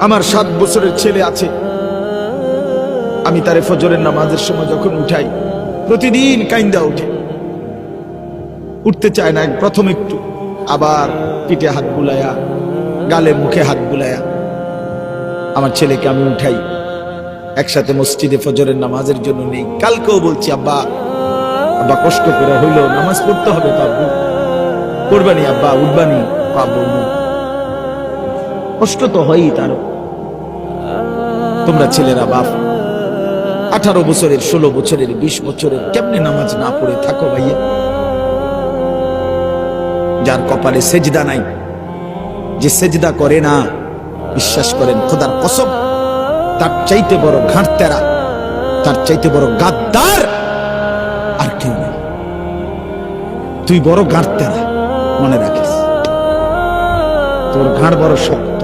আমার 7 বছরের ছেলে আছে, আমি তারে ফজরের নামাজের সময় যখন উঠাই প্রতিদিন কাইন্দা উঠে, উঠতে চায় না, প্রথম একটু, আবার পিঠে হাত বুলায়া, গালে মুখে হাত বুলায়া আমার ছেলেকে আমি উঠাই, একসাথে মসজিদে ফজরের নামাজের জন্য নেই। কালকেও বলছি, আব্বা আব্বা কষ্ট করে হইলো নামাজ পড়তে হবে, তো আব্বু পড়বানি, আব্বা উঠবানি, আব্বু কষ্ট তো হয়ই তার। তোমরা ছেলেরা বাপ 18 বছরের, 16 বছরের, 20 বছরের কেমনে নামাজ না পড়ে থাকো ভাইয়া? যার কপালে সেজদা নাই, যে সেজদা করে না, বিশ্বাস করেন খোদার কসম, তার চাইতে বড় ঘাটতেরা, তার চাইতে বড় গাদ্দার আর কেউ নেই। তুই বড় ঘাটতেরা, মনে রাখিস, তোর ঘাড় বড় শক্ত।